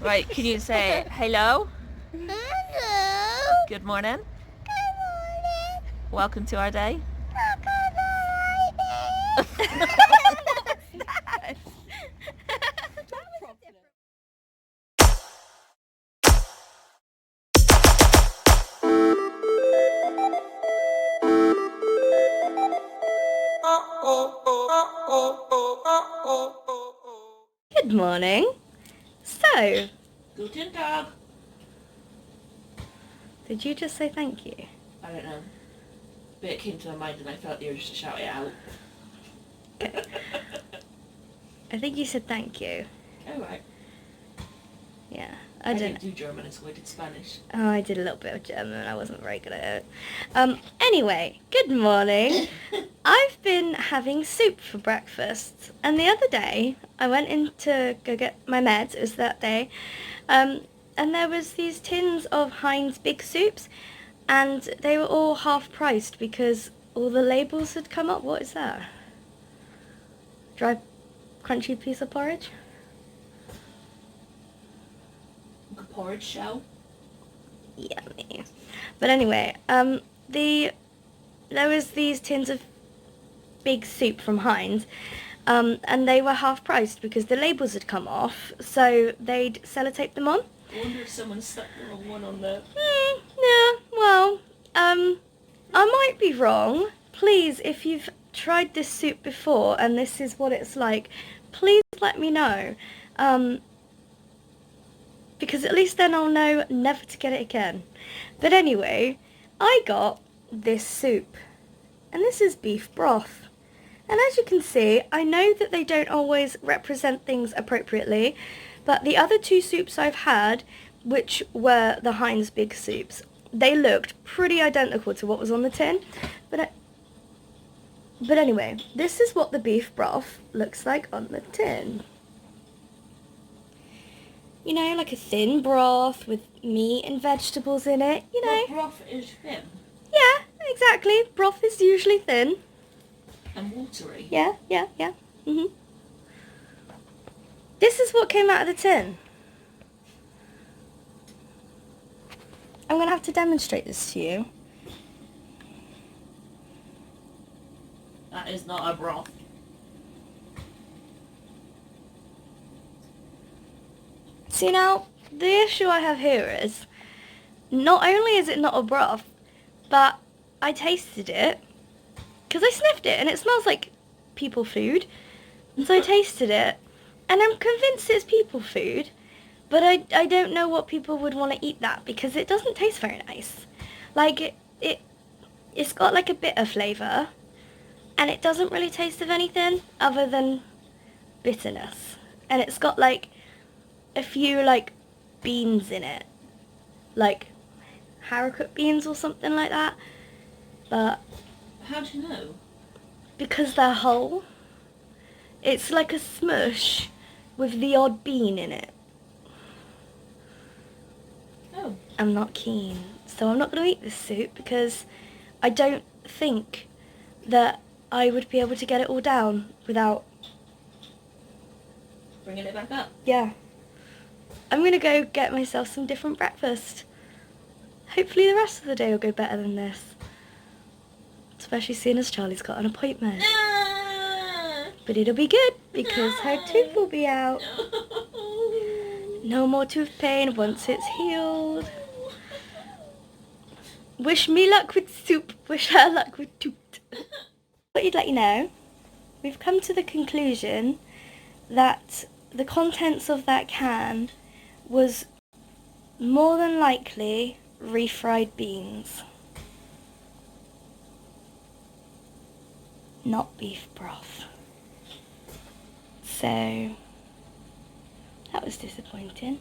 Right, can you say hello? Hello. Good morning. Good morning. Welcome to our day. Good morning. So, Guten Tag. did you just say thank you? I don't know. But it came to my mind and I felt the urge to shout it out. Okay. I think you said thank you. Oh, right. Yeah, I I don't didn't do German, so I did Spanish. Oh, I did a little bit of German. I wasn't very good at it. Anyway, good morning. I've been having soup for breakfast, and the other day I went in to go get my meds. It was that day, and there was these tins of Heinz Big Soups, and they were all half priced because all the labels had come up. What is that? Dry, crunchy piece of porridge? Porridge shell. Yummy. But anyway, there was these tins of big soup from Heinz, and they were half priced because the labels had come off, so they'd sellotape them on. I wonder if someone stuck the wrong one on there. Yeah, well, I might be wrong. Please, if you've tried this soup before and this is what it's like, please let me know. Because at least then I'll know never to get it again. But anyway, I got this soup, and this is beef broth. And as you can see, I know that they don't always represent things appropriately, but the other two soups I've had, which were the Heinz Big Soups, they looked pretty identical to what was on the tin. But anyway, this is what the beef broth looks like on the tin. You know, like a thin broth with meat and vegetables in it, you know. Well, broth is thin. Yeah, exactly. Broth is usually thin. And watery. Yeah. This is what came out of the tin. I'm going to have to demonstrate this to you. That is not a broth. See now, the issue I have here is, not only is it not a broth, but I tasted it, because I sniffed it, and it smells like people food, and so I tasted it, and I'm convinced it's people food, but I don't know what people would want to eat that, because it doesn't taste very nice. Like, it's got like a bitter flavour, and it doesn't really taste of anything other than bitterness, and it's got like a few like beans in it, like haricot beans or something like that, but How do you know? because they're whole, it's like a smush with the odd bean in it. Oh. I'm not keen, so I'm not going to eat this soup because I don't think that I would be able to get it all down without... Bringing it back up? Yeah. I'm going to go get myself some different breakfast. Hopefully the rest of the day will go better than this. Especially seeing as Charlie's got an appointment. But it'll be good because her tooth will be out. No more tooth pain once it's healed. Wish me luck with soup. Wish her luck with tooth. But you'd let you know, we've come to the conclusion that the contents of that can was more than likely refried beans. Not beef broth. So that was disappointing.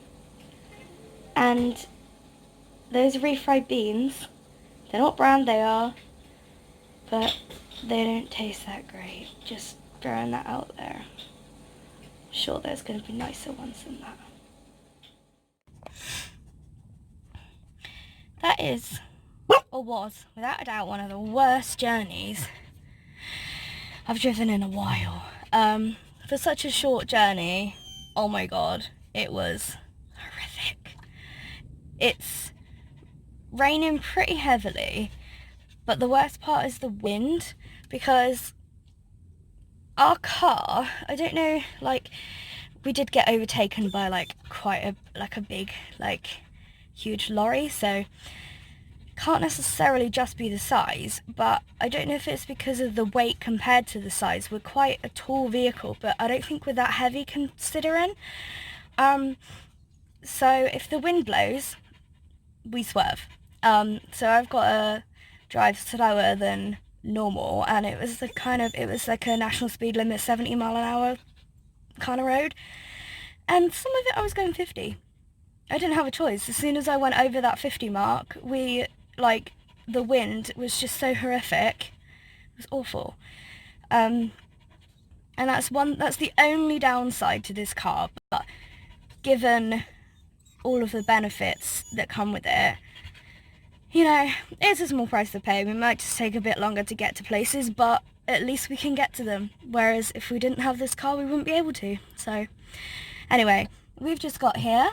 And those refried beans, they're not brand they are, but they don't taste that great. Just throwing that out there. Sure, there's going to be nicer ones than that. That is, or was, without a doubt, one of the worst journeys I've driven in a while. For such a short journey, oh my god, it was horrendous. it's raining pretty heavily, but the worst part is the wind, because our car, I don't know, like, we did get overtaken by like quite a big, like, huge lorry, so can't necessarily just be the size, but I don't know if it's because of the weight compared to the size. We're quite a tall vehicle, but I don't think we're that heavy considering. So if the wind blows, we swerve. So I've got to drive slower than normal, and it was like a national speed limit 70 mile an hour kind of road, and some of it I was going 50. I didn't have a choice. As soon as I went over that 50 mark, the wind was just so horrific. It was awful. And that's the only downside to this car, but given all of the benefits that come with it, you know, it's a small price to pay. We might just take a bit longer to get to places, but at least we can get to them. Whereas if we didn't have this car, we wouldn't be able to. So anyway, we've just got here.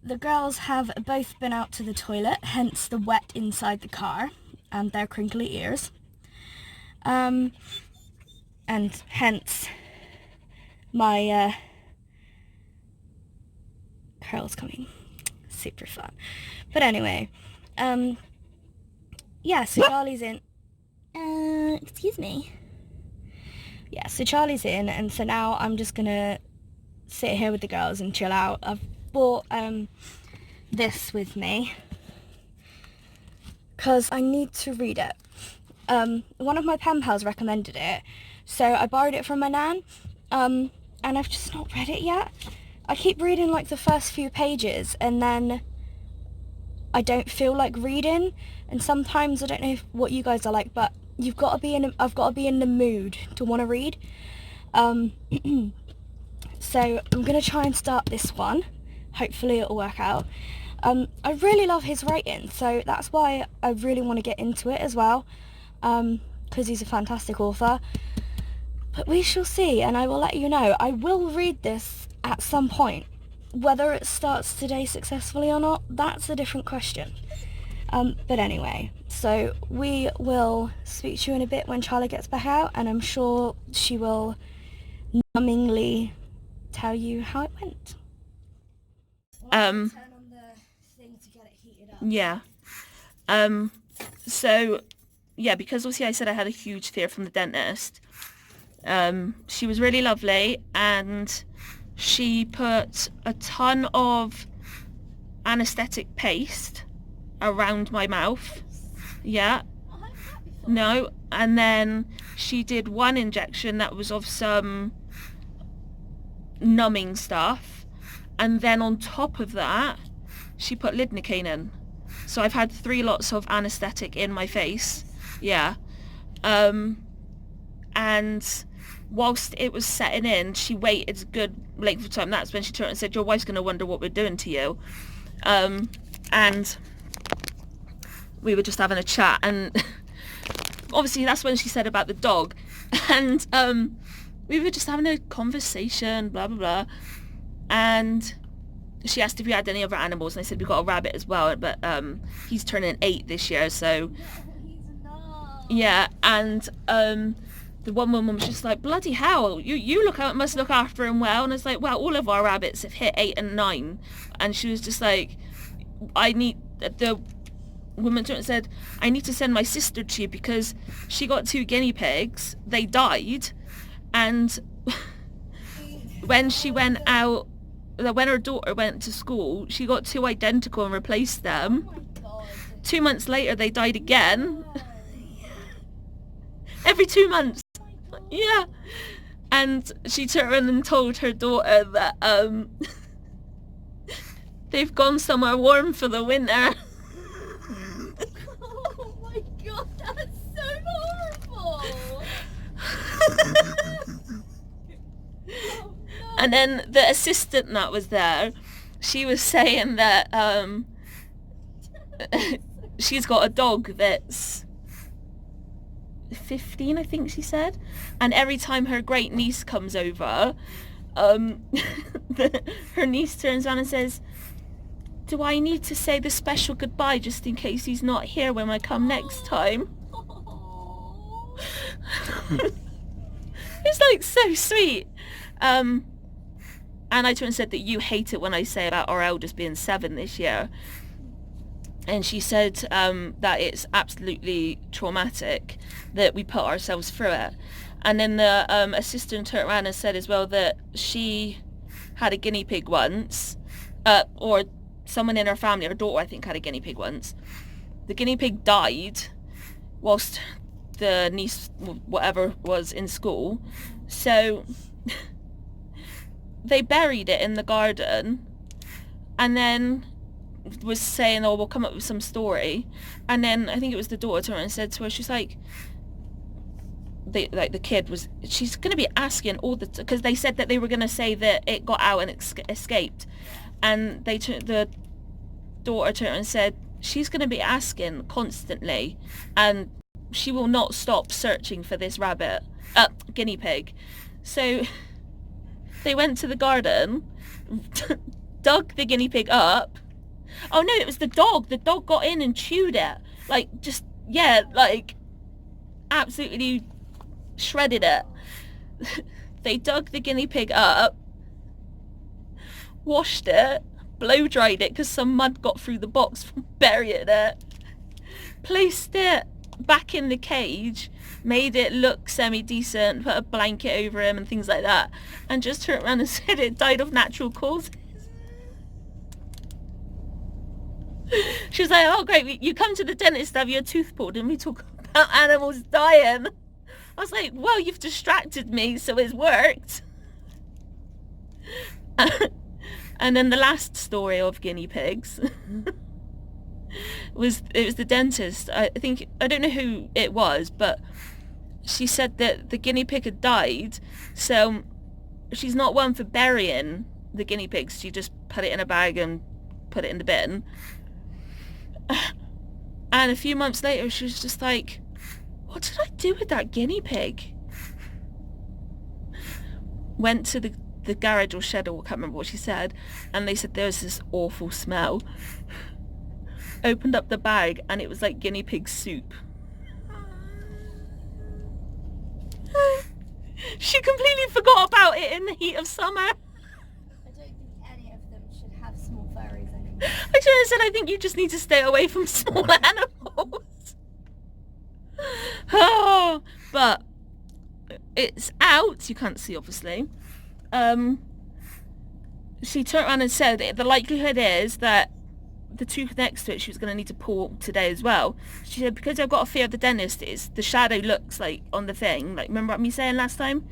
The girls have both been out to the toilet, hence the wet inside the car and their crinkly ears. And hence my curls coming. Super fun. But anyway, yeah, so Charlie's in. Excuse me. Yeah, so Charlie's in, and so now I'm just gonna sit here with the girls and chill out. I've bought this with me because I need to read it. One of my pen pals recommended it, so I borrowed it from my nan, and I've just not read it yet. I keep reading like the first few pages and then I don't feel like reading, and sometimes I don't know what you guys are like, but I've got to be in the mood to want to read. So I'm gonna try and start this one. Hopefully it'll work out. I really love his writing, so that's why I really want to get into it as well, because he's a fantastic author. But we shall see, and I will let you know. I will read this at some point. Whether it starts today successfully or not, that's a different question. But anyway, so we will speak to you in a bit when Charlie gets back out, and I'm sure she will numbingly tell you how it went. Turn on the thing to get it heated up. Yeah. So, yeah, because obviously I said I had a huge fear from the dentist. She was really lovely, and she put a ton of anaesthetic paste around my mouth. Yeah. No. And then she did one injection that was of some numbing stuff. And then on top of that, she put lidocaine in. So I've had 3 lots of anaesthetic in my face. Yeah. And whilst it was setting in, she waited a good length of time. That's when she turned and said, "Your wife's going to wonder what we're doing to you." And we were just having a chat, and obviously that's when she said about the dog. And we were just having a conversation, blah, blah, blah. And she asked if we had any other animals, and I said we've got a rabbit as well, but he's turning 8 this year, so yeah. And the one woman was just like, "Bloody hell, you must look after him well." And it's like, well, all of our rabbits have hit 8 and 9. And she was just like, the woman turned and said, "I need to send my sister to you because she got 2 guinea pigs. They died, and when she went out, when her daughter went to school, she got 2 identical and replaced them. 2 months later, they died again. Every 2 months. Yeah." And she turned around and told her daughter that they've gone somewhere warm for the winter. Oh my god, that's so horrible. Oh, no. And then the assistant that was there, she was saying that she's got a dog that's 15, I think she said, and every time her great niece comes over, her niece turns around and says, do I need to say the special goodbye just in case he's not here when I come next time? It's like so sweet. And I turned and said that you hate it when I say about our eldest being 7 this year. And she said that it's absolutely traumatic that we put ourselves through it. And then the assistant turned around and said as well that she had a guinea pig once, or someone in her family, her daughter I think had a guinea pig once. The guinea pig died whilst the niece, whatever, was in school. So they buried it in the garden and then was saying, oh, we'll come up with some story. And then I think it was the daughter turned and said to her, she's like, the kid was, she's going to be asking all the, because they said that they were going to say that it got out and escaped. And the daughter turned and said, she's going to be asking constantly and she will not stop searching for this guinea pig. So they went to the garden, dug the guinea pig up. Oh no, it was the dog. The dog got in and chewed it. Like, just, yeah, like, absolutely shredded it. They dug the guinea pig up, washed it, blow dried it because some mud got through the box from burying it, placed it back in the cage, made it look semi-decent, put a blanket over him and things like that, and just turned around and said it died of natural causes. She was like, oh great, you come to the dentist to have your tooth pulled and we talk about animals dying. I was like, well, you've distracted me, so it's worked. And then the last story of guinea pigs was the dentist. I don't know who it was, but she said that the guinea pig had died, so she's not one for burying the guinea pigs. She just put it in a bag and put it in the bin. And a few months later she was just like, what did I do with that guinea pig? Went to the garage or shed, or I can't remember what she said, and they said there was this awful smell. Opened up the bag and it was like guinea pig soup. She completely forgot about it in the heat of summer. I don't think any of them should have small furries anymore. I should have said, I think you just need to stay away from small animals. Oh, but it's out. You can't see, obviously. She turned around and said the likelihood is that the tooth next to it she was going to need to pull today as well. She said, because I've got a fear of the dentist, is the shadow looks like on the thing, like, remember me saying last time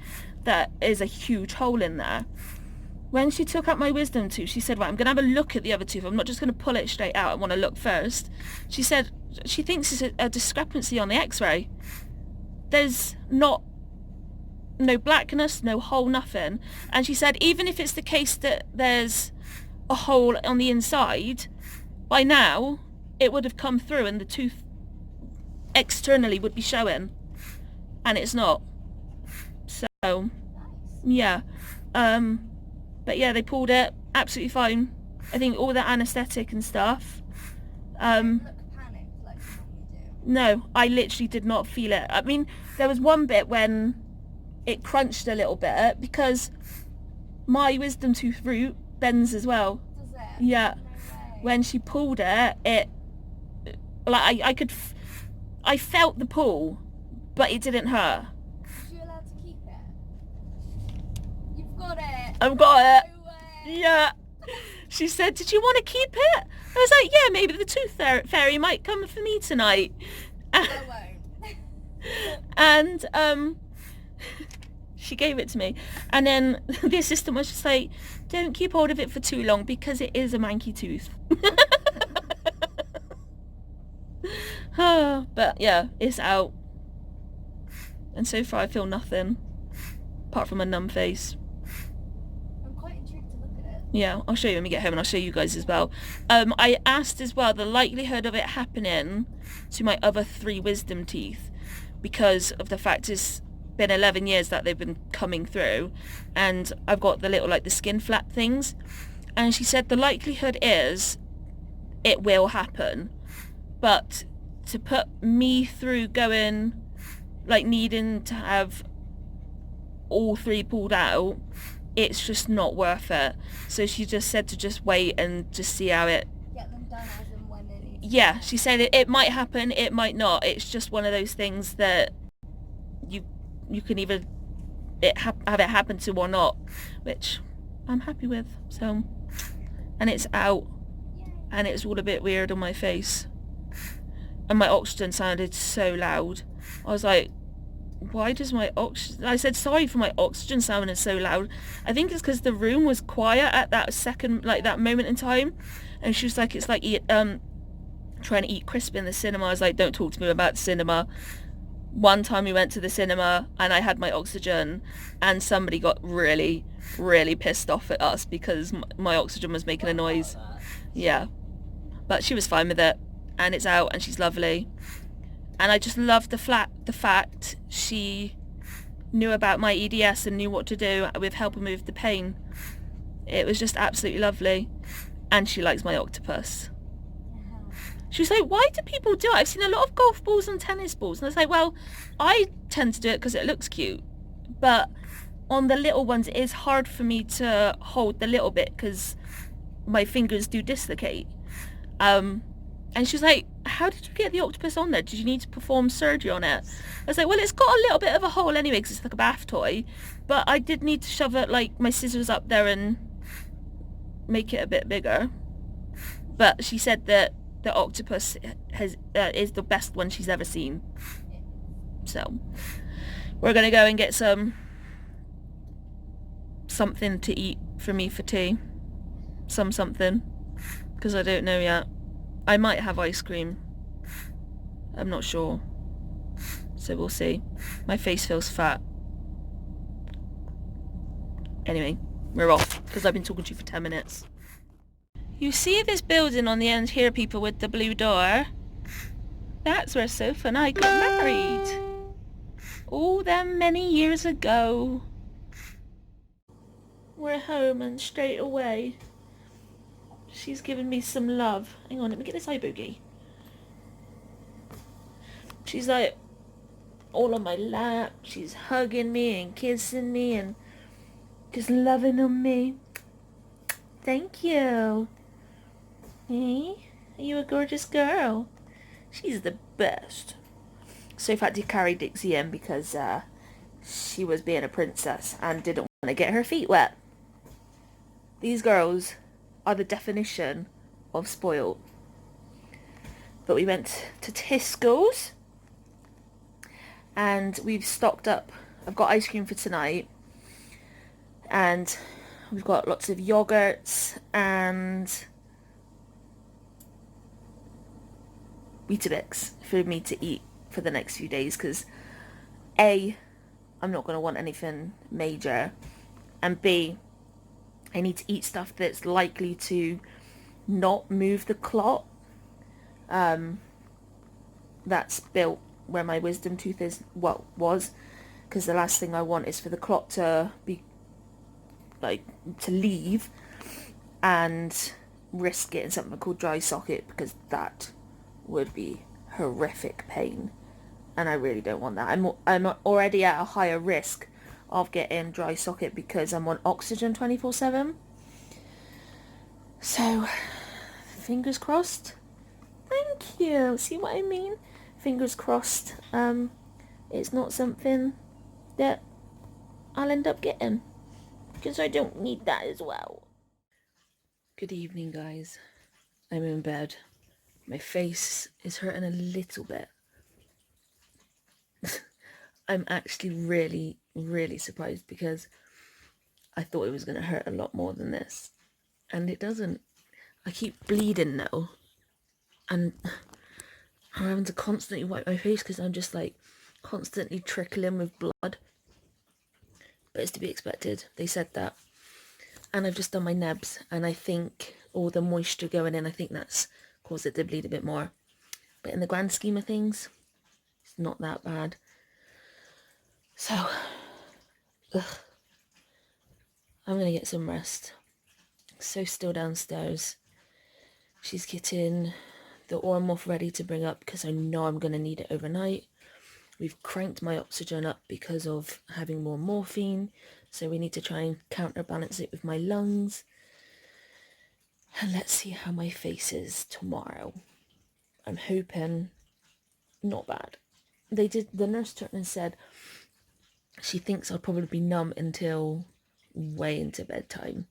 that is a huge hole in there. When she took out my wisdom tooth, she said, right, I'm going to have a look at the other tooth. I'm not just going to pull it straight out. I want to look first. She said she thinks it's a discrepancy on the x-ray. There's no blackness, no hole, nothing. And she said even if it's the case that there's a hole on the inside, by now it would have come through and the tooth externally would be showing, and it's not. So yeah, but yeah, they pulled it absolutely fine. I think all the anaesthetic and stuff. Look panicked like you do. No, I literally did not feel it. I mean, there was one bit when it crunched a little bit because my wisdom tooth root bends as well. Does it? Yeah. No way. When she pulled it, like I felt the pull, but it didn't hurt. Was you allowed to keep it? You've got it. I've got it. No way. Yeah. She said, did you want to keep it? I was like, yeah, maybe the tooth fairy might come for me tonight. I won't. And she gave it to me, and then the assistant was just like, don't keep hold of it for too long because it is a manky tooth. But yeah, it's out, and so far I feel nothing apart from a numb face. I'm quite intrigued to look at it. Yeah, I'll show you when we get home, and I'll show you guys as well. I asked as well the likelihood of it happening to my other 3 wisdom teeth, because of the fact it's been 11 years that they've been coming through, and I've got the little, like, the skin flap things, and she said the likelihood is it will happen. But to put me through going, like, needing to have all 3 pulled out, it's just not worth it. So she just said to just wait and just see how it... Get them done as and when they need. Yeah, she said it might happen, it might not. It's just one of those things that you can either have it happen to or not, which I'm happy with. So, and it's out, and it's all a bit weird on my face, and my oxygen sounded so loud. I was like, why does my oxygen... I said sorry for my oxygen sounding so loud. I think it's because the room was quiet at that second, like that moment in time. And she was like, it's like trying to eat crisp in the cinema. I was like, don't talk to me about the cinema. One time we went to the cinema and I had my oxygen, and somebody got really, really pissed off at us because my oxygen was making a noise. Yeah, but she was fine with it, and it's out, and she's lovely. And I just loved the fact she knew about my EDS and knew what to do with helping with the pain. It was just absolutely lovely. And she likes my octopus. She was like, why do people do it? I've seen a lot of golf balls and tennis balls. And I was like, well, I tend to do it because it looks cute. But on the little ones, it is hard for me to hold the little bit because my fingers do dislocate. And she was like, how did you get the octopus on there? Did you need to perform surgery on it? I was like, well, it's got a little bit of a hole anyway because it's like a bath toy. But I did need to shove it, like, my scissors up there and make it a bit bigger. But she said that the octopus is the best one she's ever seen. So we're going to go and get something to eat for me for tea. Something. Because I don't know yet. I might have ice cream. I'm not sure. So we'll see. My face feels fat. Anyway, we're off because I've been talking to you for 10 minutes. You see this building on the end here, people, with the blue door? That's where Sophie and I got married. All them many years ago. We're home, and straight away she's given me some love. Hang on, let me get this eye boogie. She's like all on my lap. She's hugging me and kissing me and just loving on me. Thank you. Hey, are you a gorgeous girl? She's the best. So I've had to carry Dixie in because she was being a princess and didn't want to get her feet wet. These girls are the definition of spoiled. But we went to Tesco's and we've stocked up. I've got ice cream for tonight, and we've got lots of yogurts and Weetabix for me to eat for the next few days because A, I'm not going to want anything major, and B, I need to eat stuff that's likely to not move the clot that's built where my wisdom tooth was, because the last thing I want is for the clot to be to leave and risk getting something called dry socket, because that would be horrific pain and I really don't want that. I'm already at a higher risk of getting dry socket because I'm on oxygen 24/7. So fingers crossed. Thank you. See what I mean? Fingers crossed. It's not something that I'll end up getting because I don't need that as well. Good evening, guys. I'm in bed. My face is hurting a little bit. I'm actually really, really surprised because I thought it was going to hurt a lot more than this. And it doesn't. I keep bleeding now. And I'm having to constantly wipe my face because I'm just like constantly trickling with blood. But it's to be expected. They said that. And I've just done my nebs. And I think all the moisture going in, I think that's caused it to bleed a bit more. But in the grand scheme of things, it's not that bad. So, I'm going to get some rest. So still downstairs. She's getting the Oromorph ready to bring up because I know I'm going to need it overnight. We've cranked my oxygen up because of having more morphine, so we need to try and counterbalance it with my lungs. And let's see how my face is tomorrow. I'm hoping not bad. The nurse turned and said she thinks I'll probably be numb until way into bedtime.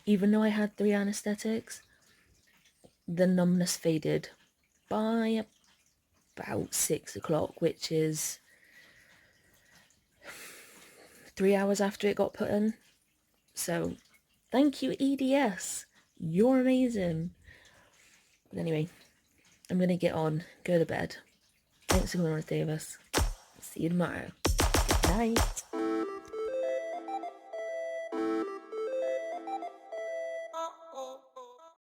Even though I had 3 anesthetics, the numbness faded by about 6 o'clock, which is 3 hours after it got put in. So thank you, EDS. You're amazing. But anyway, I'm going to get on, go to bed. Thanks for going on with Davis. See you tomorrow. Good night.